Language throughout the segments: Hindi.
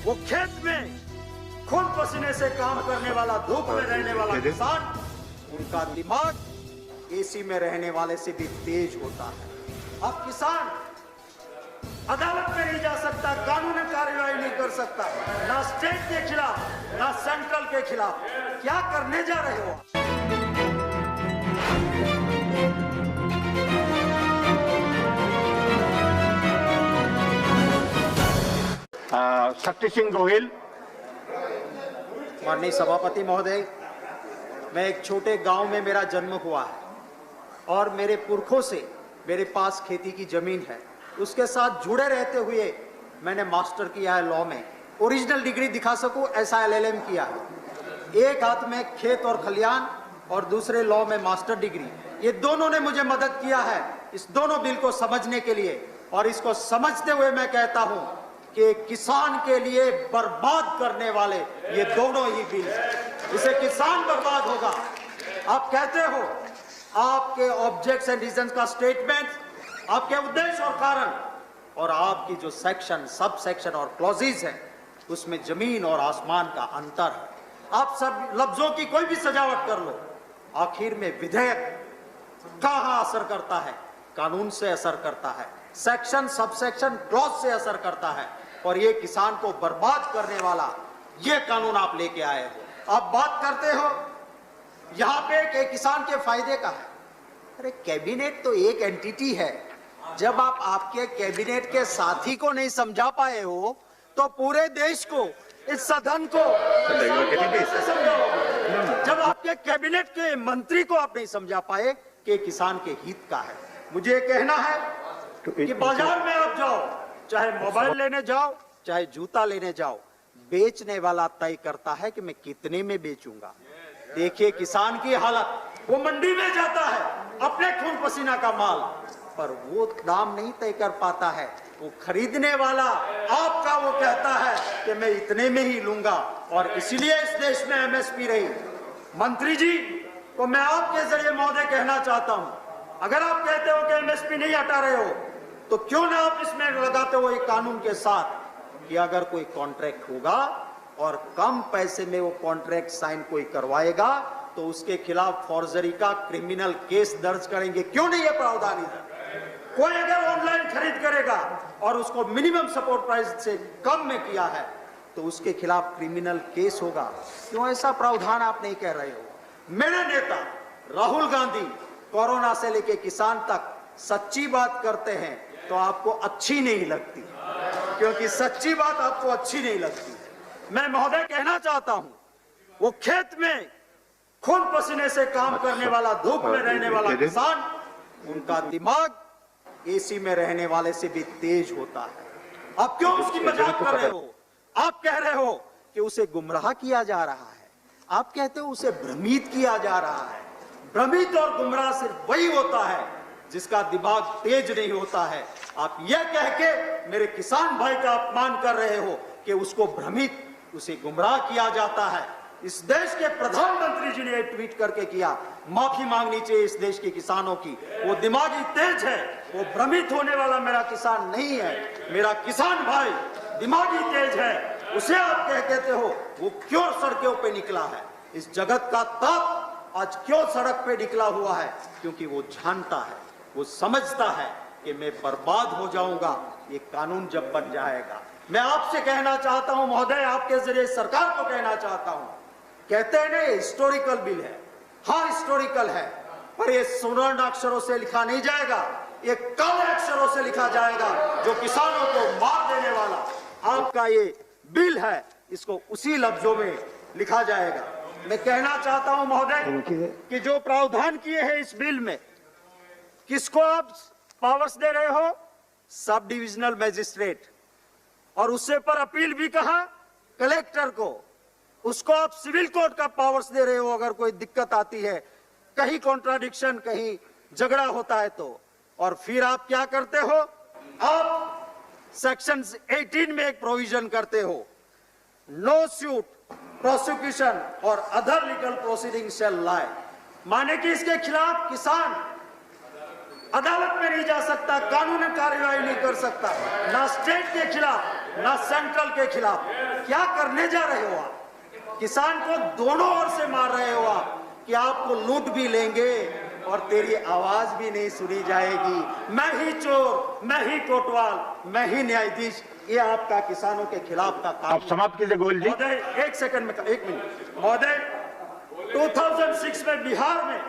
वो खेत में खून पसीने से काम करने वाला, धूप में रहने वाला किसान, उनका दिमाग एसी में रहने वाले से भी तेज होता है। अब किसान अदालत में नहीं जा सकता, कानूनी कार्रवाई नहीं कर सकता, ना स्टेट के खिलाफ ना सेंट्रल के खिलाफ। क्या करने जा रहे हो? शक्ति सिंह गोहिल। माननीय सभापति महोदय, मैं एक छोटे गांव में मेरा जन्म हुआ है और मेरे पुरखों से मेरे पास खेती की जमीन है। उसके साथ जुड़े रहते हुए मैंने मास्टर किया है लॉ में। ओरिजिनल डिग्री दिखा सकूं ऐसा LLM किया है। एक हाथ में खेत और खलियान और दूसरे लॉ में मास्टर डिग्री। ये दोनों ने मुझे मदद किया है इस दोनों बिल को समझने के लिए। और इसको समझते हुए मैं कहता हूं कि किसान के लिए बर्बाद करने वाले ये दोनों ही बिल हैं। इसे किसान बर्बाद होगा। आप कहते हो आपके ऑब्जेक्ट्स एंड रीजंस का स्टेटमेंट, आपके उद्देश्य और कारण और आपकी जो सेक्शन, सब सेक्शन और क्लॉजेज है उसमें जमीन और आसमान का अंतर है। आप सब लफ्जों की कोई भी सजावट कर लो, आखिर में विधेयक कहां असर करता है? कानून से असर करता है, सेक्शन, सब सेक्शन, क्लॉज से असर करता है। और ये किसान को बर्बाद करने वाला ये कानून आप लेके आए हो। आप बात करते हो यहां पे कि किसान के फायदे का है। अरे कैबिनेट तो एक एंटिटी है। जब आप आपके कैबिनेट के साथी को नहीं समझा पाए हो तो पूरे देश को, इस सदन को कैसे समझाओगे? जब आपके कैबिनेट के मंत्री को आप नहीं समझा पाए कि किसान के हित का है। मुझे कहना है कि बाजार में आप जाओ, चाहे मोबाइल लेने जाओ, चाहे जूता लेने जाओ, बेचने वाला तय करता है कि मैं कितने में बेचूंगा। देखिए किसान की हालत, वो मंडी में जाता है अपने खून पसीना का माल, पर वो दाम नहीं तय कर पाता है। वो खरीदने वाला आपका वो कहता है कि मैं इतने में ही लूंगा। और इसलिए इस देश में MSP रही। मंत्री जी को मैं आपके जरिए महोदय कहना चाहता हूं, अगर आप कहते हो कि MSP नहीं हटा रहे हो तो क्यों ना आप इसमें लगाते हो एक कानून के साथ कि अगर कोई कॉन्ट्रैक्ट होगा और कम पैसे में वो कॉन्ट्रैक्ट साइन कोई करवाएगा तो उसके खिलाफ फॉर्जरी का क्रिमिनल केस दर्ज करेंगे। क्यों नहीं ये प्रावधान है? कोई अगर ऑनलाइन खरीद करेगा और उसको मिनिमम सपोर्ट प्राइस से कम में किया है तो उसके खिलाफ क्रिमिनल केस होगा। क्यों ऐसा प्रावधान आप नहीं कह रहे हो? मेरे नेता राहुल गांधी कोरोना से लेके किसान तक सच्ची बात करते हैं तो आपको अच्छी नहीं लगती, क्योंकि सच्ची बात आपको अच्छी नहीं लगती। मैं महोदय कहना चाहता हूं, वो खेत में खून पसीने से काम करने वाला, धूप में रहने वाला किसान, उनका दिमाग एसी में रहने वाले से भी तेज होता है। आप क्यों उसकी मजाक कर रहे हो? आप कह रहे हो कि उसे गुमराह किया जा रहा है। आप कहते हो उसे भ्रमित किया जा रहा है। भ्रमित और गुमराह सिर्फ वही होता है जिसका दिमाग तेज नहीं होता है। आप यह कह के मेरे किसान भाई का अपमान कर रहे हो कि उसको भ्रमित, उसे गुमराह किया जाता है। इस देश के प्रधानमंत्री जी ने ट्वीट करके किया, माफी मांगनी चाहिए इस देश के किसानों की। वो दिमागी तेज है, वो भ्रमित होने वाला मेरा किसान नहीं है। मेरा किसान भाई दिमागी तेज है। उसे आप कहते हो वो क्यों सड़कों पे निकला है? इस जगत का ताप आज क्यों सड़क पे निकला हुआ है? क्योंकि वो जानता है, वो समझता है कि मैं बर्बाद हो जाऊंगा ये कानून जब बन जाएगा। मैं आपसे कहना चाहता हूं महोदय, आपके जरिए सरकार को कहना चाहता हूं, कहते हैं ना हिस्टोरिकल बिल है। हाँ हिस्टोरिकल है, पर ये स्वर्ण अक्षरों से लिखा नहीं जाएगा, ये काले अक्षरों से लिखा जाएगा जो किसानों को मार देने वाला आपका ये बिल है, इसको उसी लफ्जों में लिखा जाएगा। मैं कहना चाहता हूं महोदय कि जो प्रावधान किए हैं इस बिल में, किसको आप पावर्स दे रहे हो? सब डिविजनल मैजिस्ट्रेट, और उससे पर अपील भी कहा कलेक्टर को। उसको आप सिविल कोर्ट का पावर्स दे रहे हो अगर कोई दिक्कत आती है, कहीं कॉन्ट्राडिक्शन, कहीं झगड़ा होता है तो। और फिर आप क्या करते हो? आप सेक्शन 18 में एक प्रोविजन करते हो, नो सूट प्रोसिक्यूशन और अदर लीगल प्रोसीडिंग शैल लाई। माने कि इसके खिलाफ किसान अदालत में नहीं जा सकता, कानूनी कार्रवाई नहीं कर सकता, ना स्टेट के खिलाफ ना सेंट्रल के खिलाफ। क्या करने जा रहे हो आप? किसान को दोनों ओर से मार रहे हो आप कि आपको लूट भी लेंगे और तेरी आवाज भी नहीं सुनी जाएगी। मैं ही चोर, मैं ही कोतवाल, मैं ही न्यायाधीश, ये आपका किसानों के खिलाफ का काम। आप समाप्त कीजिए गोयल जी। महोदय एक सेकंड में, एक मिनट महोदय, 2006 में बिहार में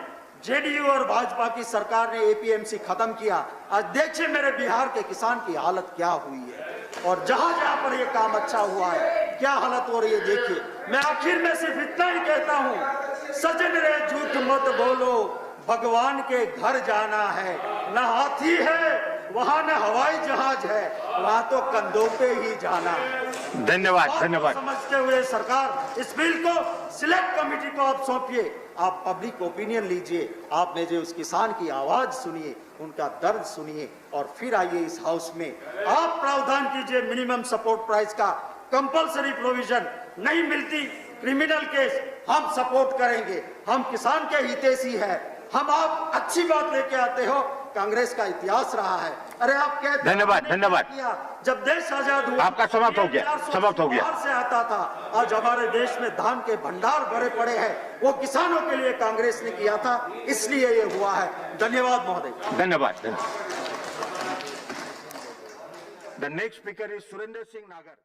जेडीयू और भाजपा की सरकार ने एपीएमसी खत्म किया। आज देखिए मेरे बिहार के किसान की हालत क्या हुई है, और जहां जहां पर ये काम अच्छा हुआ है क्या हालत हो रही है देखिए। मैं आखिर में सिर्फ इतना ही कहता हूं, सजन रे झूठ मत बोलो, भगवान के घर जाना है, न हाथी है वहां, न हवाई जहाज है वहां, तो कंधों पे ही जाना है। धन्यवाद धन्यवाद। समझते हुए सरकार इस बिल को सिलेक्ट कमेटी को आप सौंपिए, आप पब्लिक ओपिनियन लीजिए, आपने जो उस किसान की आवाज सुनिए, उनका दर्द सुनिए, और फिर आइए इस हाउस में आप प्रावधान कीजिए मिनिमम सपोर्ट प्राइस का। कंपलसरी प्रोविजन नहीं मिलती, क्रिमिनल केस हम सपोर्ट करेंगे, हम किसान के हितैषी है। हम आप अच्छी बात लेके आते हो, कांग्रेस का इतिहास रहा है। अरे आप कहते धन्यवाद धन्यवाद। जब देश आजाद हुआ आपका समाप्त हो गया, समाप्त हो गया। बाहर से आता था, आज हमारे देश में धान के भंडार भरे पड़े हैं, वो किसानों के लिए कांग्रेस ने किया था, इसलिए ये हुआ है। धन्यवाद महोदय। धन्यवाद। The next speaker is Surendra Singh नागर।